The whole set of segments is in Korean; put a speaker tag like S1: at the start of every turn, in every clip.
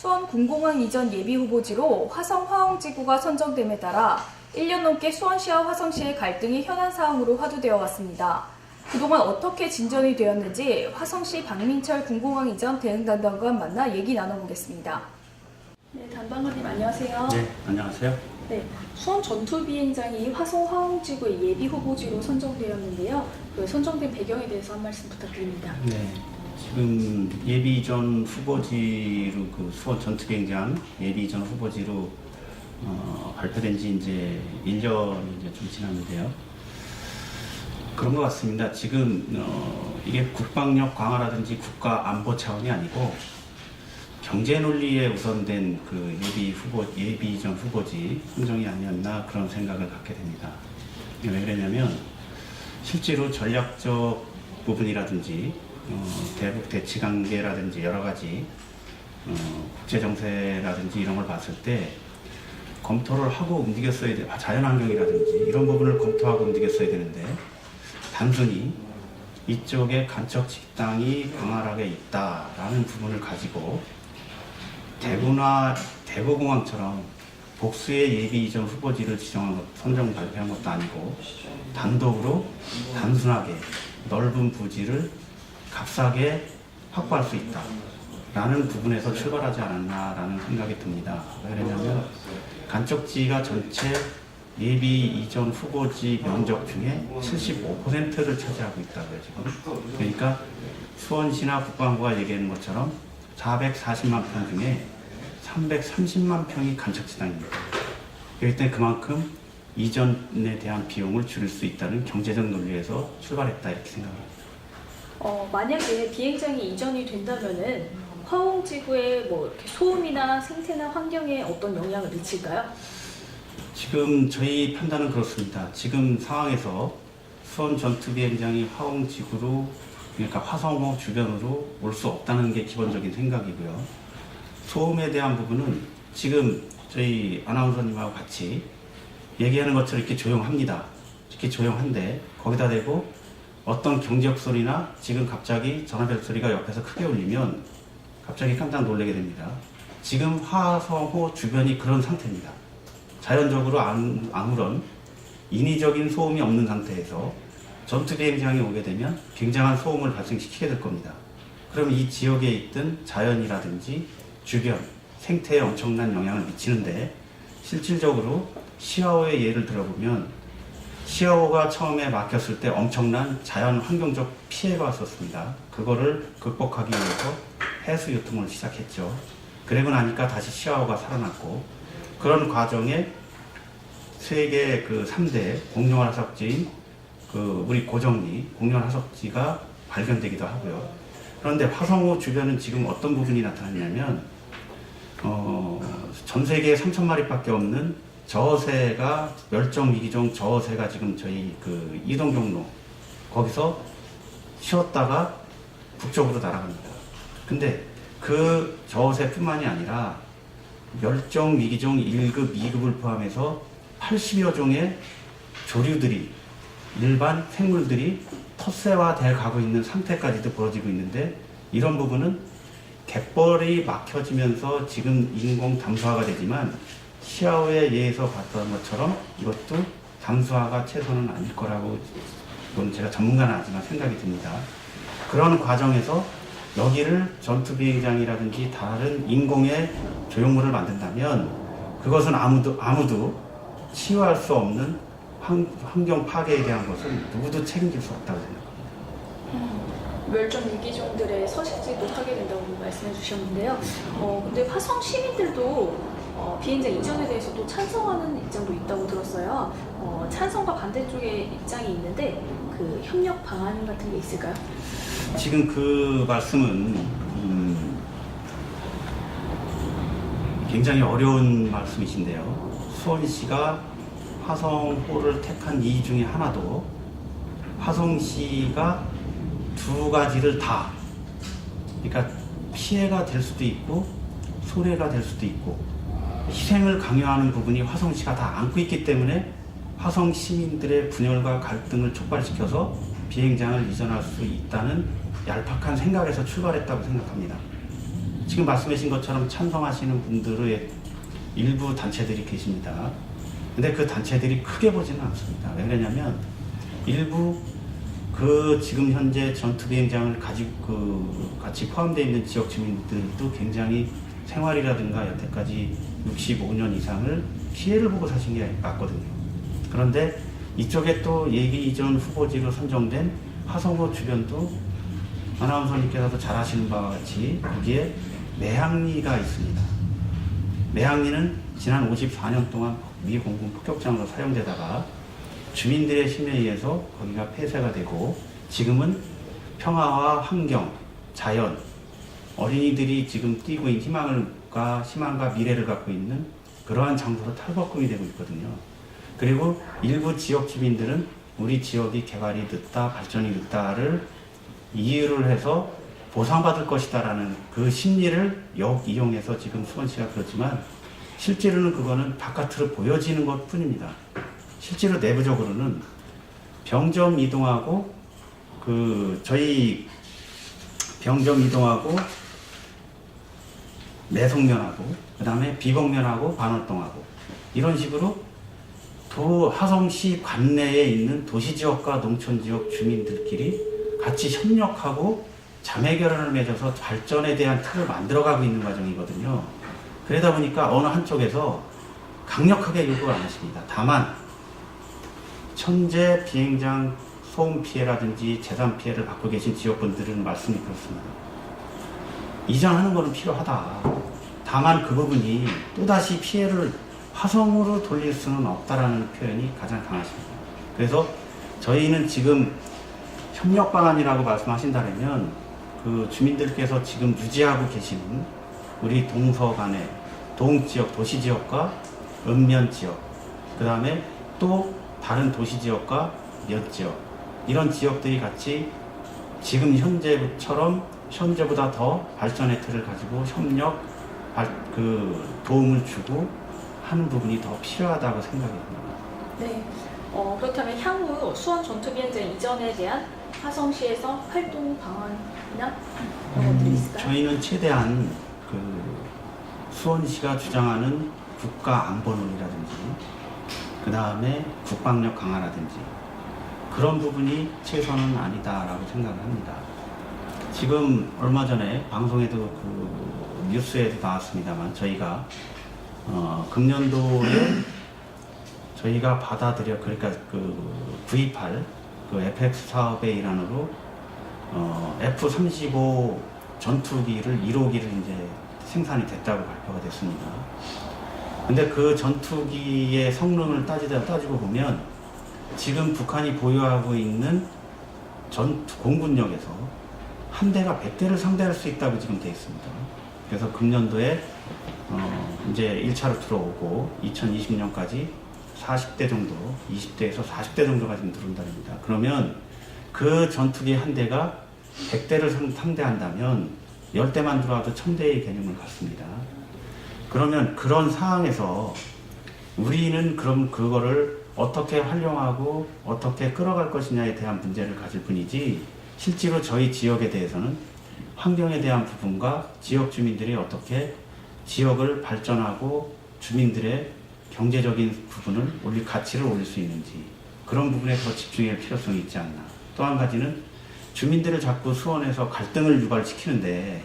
S1: 수원 군공항 이전 예비 후보지로 화성 화홍지구가 선정됨에 따라 1년 넘게 수원시와 화성시의 갈등이 현안 사항으로 화두되어 왔습니다. 그동안 어떻게 진전이 되었는지 화성시 박민철 군공항 이전 대응 담당관 만나 얘기 나눠보겠습니다. 네, 담당관님 안녕하세요.
S2: 네, 안녕하세요.
S1: 네, 수원 전투 비행장이 화성 화홍지구의 예비 후보지로 선정되었는데요. 그 선정된 배경에 대해서 한 말씀 부탁드립니다.
S2: 네, 지금 예비 이전 후보지로 그 수원 전투 비행장 예비 이전 후보지로 발표된 지 이제 1년이 이제 좀 지났는데요. 그런 것 같습니다. 지금 이게 국방력 강화라든지 국가 안보 차원이 아니고 경제 논리에 우선된 그 예비 이전 후보지 선정이 아니었나 그런 생각을 갖게 됩니다. 왜 그러냐면 실제로 전략적 부분이라든지 대북 대치 관계라든지 여러 가지 국제 정세라든지 이런 걸 봤을 때 검토를 하고 움직였어야 돼. 자연환경이라든지 이런 부분을 검토하고 움직였어야 되는데 단순히 이쪽에 간척 식당이 광활하게 있다라는 부분을 가지고 대구나 대구공항처럼 복수의 예비 이전 후보지를 지정한 것, 선정 발표한 것도 아니고 단독으로 단순하게 넓은 부지를 값싸게 확보할 수 있다라는 부분에서 출발하지 않았나라는 생각이 듭니다. 왜냐하면 간척지가 전체 예비 이전 후보지 면적 중에 75%를 차지하고 있다고요, 지금. 그러니까 수원시나 국방부가 얘기하는 것처럼 440만 평 중에 330만 평이 간척지 땅입니다. 그렇기 때문에 그만큼 이전에 대한 비용을 줄일 수 있다는 경제적 논리에서 출발했다 이렇게 생각합니다.
S1: 만약에 비행장이 이전이 된다면은 화홍지구의 뭐 이렇게 소음이나 생태나 환경에 어떤 영향을 미칠까요?
S2: 지금 저희 판단은 그렇습니다. 지금 상황에서 수원 전투 비행장이 화홍지구로 그러니까 화성호 주변으로 올 수 없다는 게 기본적인 생각이고요. 소음에 대한 부분은 지금 저희 아나운서님하고 같이 얘기하는 것처럼 이렇게 조용합니다. 이렇게 조용한데 거기다 대고 어떤 경적 소리나 지금 갑자기 전화벨 소리가 옆에서 크게 울리면 갑자기 깜짝 놀라게 됩니다. 지금 화성호 주변이 그런 상태입니다. 자연적으로 아무런 인위적인 소음이 없는 상태에서 전투 비행장이 오게 되면 굉장한 소음을 발생시키게 될 겁니다. 그럼 이 지역에 있던 자연이라든지 주변 생태에 엄청난 영향을 미치는데 실질적으로 시아오의 예를 들어보면 시아오가 처음에 막혔을 때 엄청난 자연 환경적 피해가 왔었습니다. 그거를 극복하기 위해서 해수 유통을 시작했죠. 그러고 나니까 다시 시아오가 살아났고 그런 과정에 세계 그 3대 공룡 화석지인 그 우리 고정리 공룡 화석지가 발견되기도 하고요. 그런데 화성호 주변은 지금 어떤 부분이 나타났냐면 전 세계에 3,000마리밖에 없는 저어새가 멸종 위기종 저어새가 지금 저희 그 이동 경로 거기서 쉬었다가 북쪽으로 날아갑니다. 근데 그 저어새뿐만이 아니라 멸종 위기종 1급, 2급을 포함해서 80여 종의 조류들이 일반 생물들이 텃세화돼 가고 있는 상태까지도 벌어지고 있는데 이런 부분은 갯벌이 막혀지면서 지금 인공 담수화가 되지만 시아오의 예에서 봤던 것처럼 이것도 담수화가 최소는 아닐 거라고 이건 제가 전문가는 아니지만 생각이 듭니다. 그런 과정에서 여기를 전투 비행장이라든지 다른 인공의 조형물을 만든다면 그것은 아무도 치유할 수 없는 환경 파괴에 대한 것은 누구도 책임질 수 없다고 생각합니다.
S1: 멸종 위기종들의 서식지도 파괴된다고 말씀해 주셨는데요. 근데 화성 시민들도 비행장 이전에 대해서도 찬성하는 입장도 있다고 들었어요. 찬성과 반대쪽의 입장이 있는데 그 협력 방안 같은 게 있을까요?
S2: 지금 그 말씀은 굉장히 어려운 말씀이신데요. 수원시가 화성호를 택한 이유 중에 하나도 화성시가 두 가지를 다 그러니까 피해가 될 수도 있고 손해가 될 수도 있고 희생을 강요하는 부분이 화성시가 다 안고 있기 때문에 화성 시민들의 분열과 갈등을 촉발시켜서 비행장을 이전할 수 있다는 얄팍한 생각에서 출발했다고 생각합니다. 지금 말씀하신 것처럼 찬성하시는 분들의 일부 단체들이 계십니다. 근데 그 단체들이 크게 보지는 않습니다. 왜 그러냐면 일부 그 지금 현재 전투 비행장을 가지고 같이 포함되어 있는 지역 주민들도 굉장히 생활이라든가 여태까지 65년 이상을 피해를 보고 사신 게 맞거든요. 그런데 이쪽에 또 예비 이전 후보지로 선정된 화성호 주변도 아나운서님께서도 잘 아시는 바와 같이 거기에 매항리가 있습니다. 매항리는 지난 54년 동안 미 공군 폭격장으로 사용되다가 주민들의 힘에 의해서 거기가 폐쇄가 되고 지금은 평화와 환경, 자연, 어린이들이 지금 뛰고 있는 희망과 미래를 갖고 있는 그러한 장소로 탈바꿈이 되고 있거든요. 그리고 일부 지역 주민들은 우리 지역이 개발이 늦다, 발전이 늦다를 이유를 해서 보상받을 것이다라는 그 심리를 역이용해서 지금 수원시가 그렇지만 실제로는 그거는 바깥으로 보여지는 것 뿐입니다. 실제로 내부적으로는 병점 이동하고 저희 병점 이동하고 내송면하고 그 다음에 비곡면하고 반월동하고 이런 식으로 화성시 관내에 있는 도시지역과 농촌지역 주민들끼리 같이 협력하고 자매결연을 맺어서 발전에 대한 틀을 만들어가고 있는 과정이거든요. 그러다 보니까 어느 한쪽에서 강력하게 요구를 안 하십니다. 다만 현재 비행장 소음 피해라든지 재산 피해를 받고 계신 지역분들은 말씀이 그렇습니다. 이전하는 거는 필요하다. 다만 그 부분이 또다시 피해를 화성으로 돌릴 수는 없다라는 표현이 가장 강하십니다. 그래서 저희는 지금 협력 방안이라고 말씀하신다면 그 주민들께서 지금 유지하고 계시는 우리 동서간의 동지역, 도시지역과 읍면지역, 그 다음에 또 다른 도시지역과 면지역 이런 지역들이 같이 지금 현재보다 더 발전의 틀을 가지고 협력, 도움을 주고 하는 부분이 더 필요하다고 생각이 듭니다.
S1: 네. 그렇다면 향후 수원 전투비행장 이전에 대한 화성시에서 활동 방안이나 그런 것들이 있을까요?
S2: 저희는 최대한 수원시가 주장하는 국가 안보론이라든지 그 다음에 국방력 강화라든지 그런 부분이 최선은 아니다라고 생각을 합니다. 지금 얼마 전에 방송에도 뉴스에도 나왔습니다만 저희가 금년도에 저희가 그러니까 구입할 FX 사업의 일환으로 F-35 전투기를 1호기를 이제 생산이 됐다고 발표가 됐습니다. 근데 그 전투기의 성능을 따지고 보면 지금 북한이 보유하고 있는 공군력에서 한 대가 100대를 상대할 수 있다고 지금 되어 있습니다. 그래서 금년도에 이제 1차로 들어오고 2020년까지 40대 정도, 20대에서 40대 정도가 지금 들어온다입니다. 그러면 그 전투기 한 대가 100대를 상대한다면 10대만 들어와도 1000대의 개념을 갖습니다. 그러면 그런 상황에서 우리는 그럼 그거를 어떻게 활용하고 어떻게 끌어갈 것이냐에 대한 문제를 가질 뿐이지 실제로 저희 지역에 대해서는 환경에 대한 부분과 지역 주민들이 어떻게 지역을 발전하고 주민들의 경제적인 부분을 가치를 올릴 수 있는지 그런 부분에 더 집중할 필요성이 있지 않나. 또 한 가지는 주민들을 자꾸 수원에서 갈등을 유발시키는데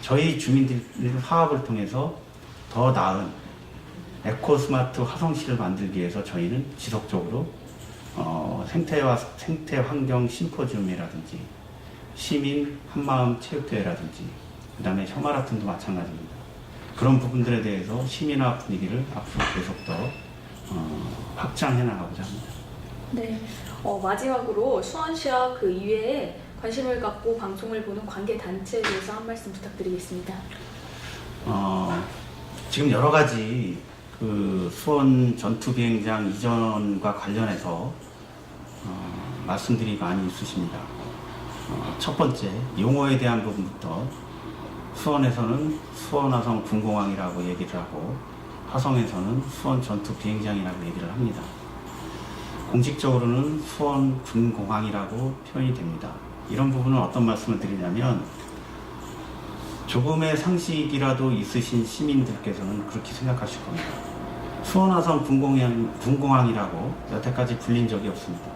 S2: 저희 주민들 사업을 통해서 더 나은 에코스마트 화성시를 만들기 위해서 저희는 지속적으로 생태환경 심포지움이라든지 시민 한마음 체육대회라든지 그 다음에 혐마라톤도 마찬가지입니다. 그런 부분들에 대해서 시민화 분위기를 앞으로 계속 더 확장해 나가고자 합니다.
S1: 네. 마지막으로 수원시와 그 이외에 관심을 갖고 방송을 보는 관계 단체에 대해서 한 말씀 부탁드리겠습니다.
S2: 지금 여러 가지 수원 전투 비행장 이전과 관련해서 말씀들이 많이 있으십니다. 첫 번째 용어에 대한 부분부터 수원에서는 수원화성 군공항이라고 얘기를 하고 화성에서는 수원 전투 비행장이라고 얘기를 합니다. 공식적으로는 수원 군공항이라고 표현이 됩니다. 이런 부분은 어떤 말씀을 드리냐면 조금의 상식이라도 있으신 시민들께서는 그렇게 생각하실 겁니다. 수원화성 군공항이라고 여태까지 불린 적이 없습니다.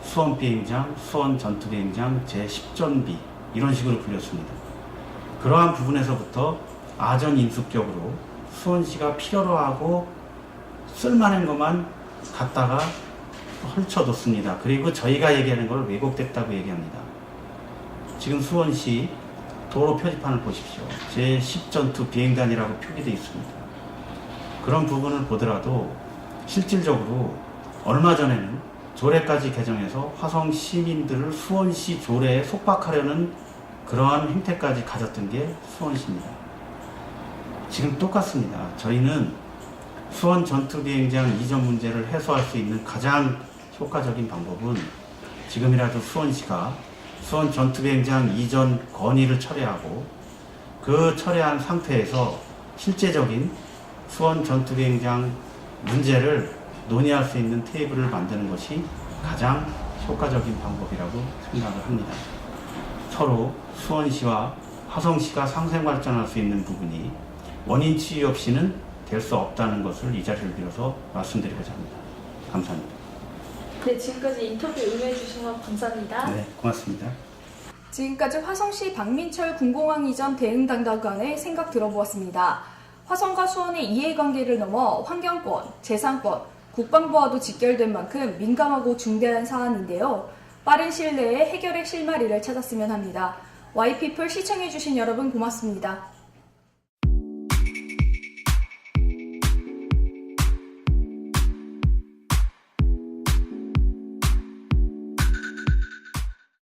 S2: 수원비행장, 수원전투비행장 제10전비 이런 식으로 불렸습니다. 그러한 부분에서부터 아전인수격으로 수원시가 필요로 하고 쓸만한 것만 갖다가 헐쳐뒀습니다. 그리고 저희가 얘기하는 걸 왜곡됐다고 얘기합니다. 지금 수원시 도로 표지판을 보십시오. 제10전투 비행단이라고 표기되어 있습니다. 그런 부분을 보더라도 실질적으로 얼마 전에는 조례까지 개정해서 화성 시민들을 수원시 조례에 속박하려는 그러한 행태까지 가졌던 게 수원시입니다. 지금 똑같습니다. 저희는 수원 전투비행장 이전 문제를 해소할 수 있는 가장 효과적인 방법은 지금이라도 수원시가 수원 전투비행장 이전 건의를 철회하고 그 철회한 상태에서 실제적인 수원 전투비행장 문제를 논의할 수 있는 테이블을 만드는 것이 가장 효과적인 방법이라고 생각을 합니다. 서로 수원시와 화성시가 상생발전할 수 있는 부분이 원인 치유 없이는 될 수 없다는 것을 이 자리를 빌어서 말씀드리고자 합니다. 감사합니다.
S3: 네, 지금까지 인터뷰 응해 주셔서 감사합니다.
S2: 네, 고맙습니다.
S1: 지금까지 화성시 박민철 군공항 이전 대응담당관의 생각 들어보았습니다. 화성과 수원의 이해관계를 넘어 환경권, 재산권, 국방부와도 직결된 만큼 민감하고 중대한 사안인데요. 빠른 시일 내에 해결의 실마리를 찾았으면 합니다. YP풀 시청해주신 여러분 고맙습니다.